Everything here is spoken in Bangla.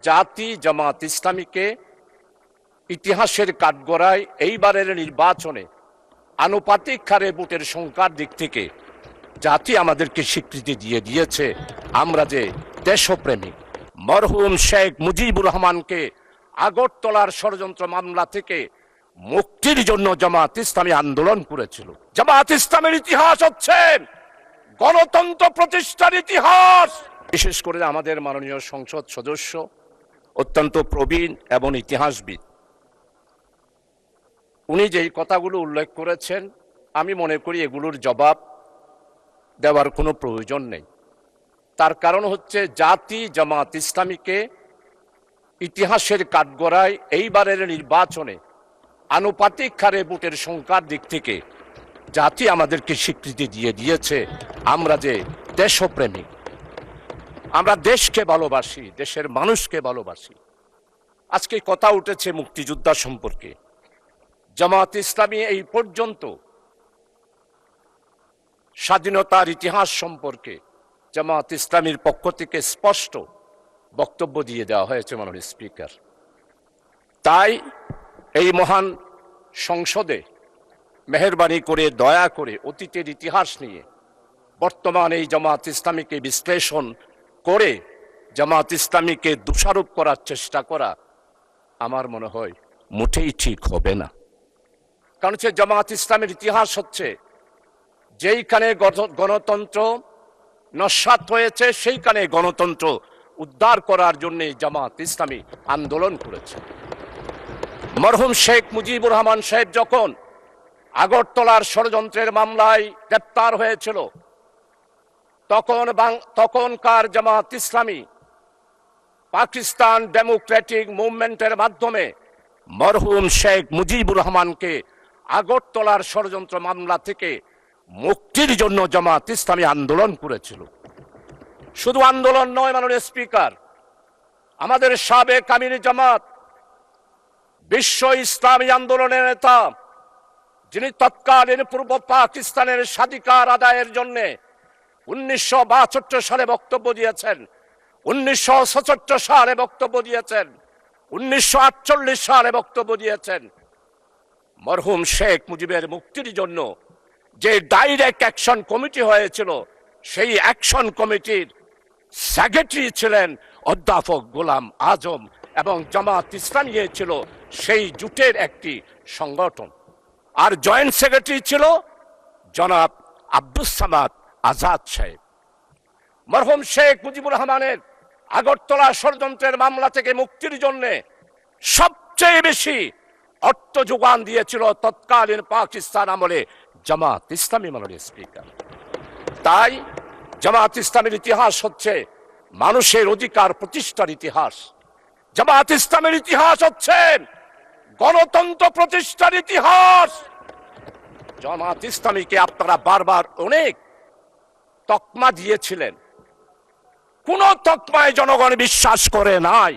জাতি জামাত ইসলামীকে ইতিহাসের কাঠগড়ায় এইবারের নির্বাচনে আনুপাতিক হারে ভোটের সংখ্যার দিক থেকে জাতি আমাদেরকে স্বীকৃতি দিয়ে দিয়েছে আমরা যে দেশপ্রেমিক। মরহুম শেখ মুজিবুর রহমানকে আগরতলার ষড়যন্ত্র মামলা থেকে মুক্তির জন্য জামাত ইসলামী আন্দোলন করেছিল। জামাত ইসলামের ইতিহাস হচ্ছে গণতন্ত্র প্রতিষ্ঠার ইতিহাস। বিশেষ করে আমাদের মাননীয় সংসদ সদস্য অত্যন্ত প্রবীণ এবং ইতিহাসবিদ, উনি যেই কথাগুলো উল্লেখ করেছেন আমি মনে করি এগুলোর জবাব দেওয়ার কোনো প্রয়োজন নেই। তার কারণ হচ্ছে জাতি জামাত ইসলামীকে ইতিহাসের কাঠগড়ায় এইবারের নির্বাচনে আনুপাতিক হারে ভোটের সংখ্যার দিক থেকে জাতি আমাদেরকে স্বীকৃতি দিয়ে দিয়েছে আমরা যে দেশপ্রেমিক, আমরা দেশকে ভালোবাসি, দেশের মানুষকে ভালোবাসি। আজকে কথা উঠেছে মুক্তিযোদ্ধা সম্পর্কে। জামাত ইসলামী এই পর্যন্ত স্বাধীনতার ইতিহাস সম্পর্কে জামাত ইসলামীর পক্ষ থেকে স্পষ্ট বক্তব্য দিয়ে দেওয়া হয়েছে মাননীয় স্পিকার। তাই এই মহান সংসদে মেহেরবানি করে দয়া করে অতীতের ইতিহাস নিয়ে বর্তমান এই জামাত ইসলামীকে বিশ্লেষণ করে জামাত ইসলামীকে দোষারোপ করার চেষ্টা করা আমার মনে হয় মোটেই ঠিক হবে না। কারণ হচ্ছে জামাত ইসলামের ইতিহাস হচ্ছে যেইখানে গণতন্ত্র নস্যাৎ হয়েছে সেইখানে গণতন্ত্র উদ্ধার করার জন্য জামাত ইসলামী আন্দোলন করেছে। মরহুম শেখ মুজিবুর রহমান সাহেব যখন আগরতলার ষড়যন্ত্রের মামলায় গ্রেপ্তার হয়েছিল তখনকার জামাত ইসলামী পাকিস্তান ডেমোক্রেটিক মুভমেন্টের মাধ্যমে মরহুম শেখ মুজিবুর রহমানকে আগরতলার ষড়যন্ত্র মামলা থেকে মুক্তির জন্য জামাত ইসলামী আন্দোলন করেছিল। শুধু আন্দোলন নয় মাননীয় স্পিকার, আমাদের সাবেক আমির জামাত বিশ্ব ইসলামী আন্দোলনের নেতা, যিনি তৎকালীন পূর্ব পাকিস্তানের স্বাধিকার আদায়ের জন্য 1962 সালে বক্তব্য দিয়েছেন, 1967 সালে বক্তব্য দিয়েছেন, 1948 সালে বক্তব্য দিয়েছেন। মরহুম শেখ মুজিবের মুক্তির জন্য যে ডাইরেক্ট অ্যাকশন কমিটি হয়েছিল সেই অ্যাকশন কমিটির সেক্রেটারি ছিলেন অধ্যাপক গোলাম আজম এবং জামাত ইসলামী ছিল সেই জোটের একটি সংগঠন। আর জয়েন্ট সেক্রেটারি ছিল জনাব আব্দুস সামাদ আজাদ সাহেব। মরহুম শেখ মুজিবুর রহমানের আগরতলা ষড়যন্ত্রের মামলা থেকে মুক্তির জন্য সবচেয়ে বেশি অর্থ যোগান দিয়েছিল তৎকালীন পাকিস্তান আমলে জামাত ইসলামী মাননীয় স্পিকার। তাই জামাত ইসলামের ইতিহাস হচ্ছে মানুষের অধিকার প্রতিষ্ঠার ইতিহাস। জামাত ইসলামের ইতিহাস হচ্ছে গণতন্ত্র প্রতিষ্ঠার ইতিহাস। জামাত ইসলামীকে আপনারা বারবার অনেক তকমা দিয়েছিলেন, কোন তকমায় জনগণ বিশ্বাস করে নাই।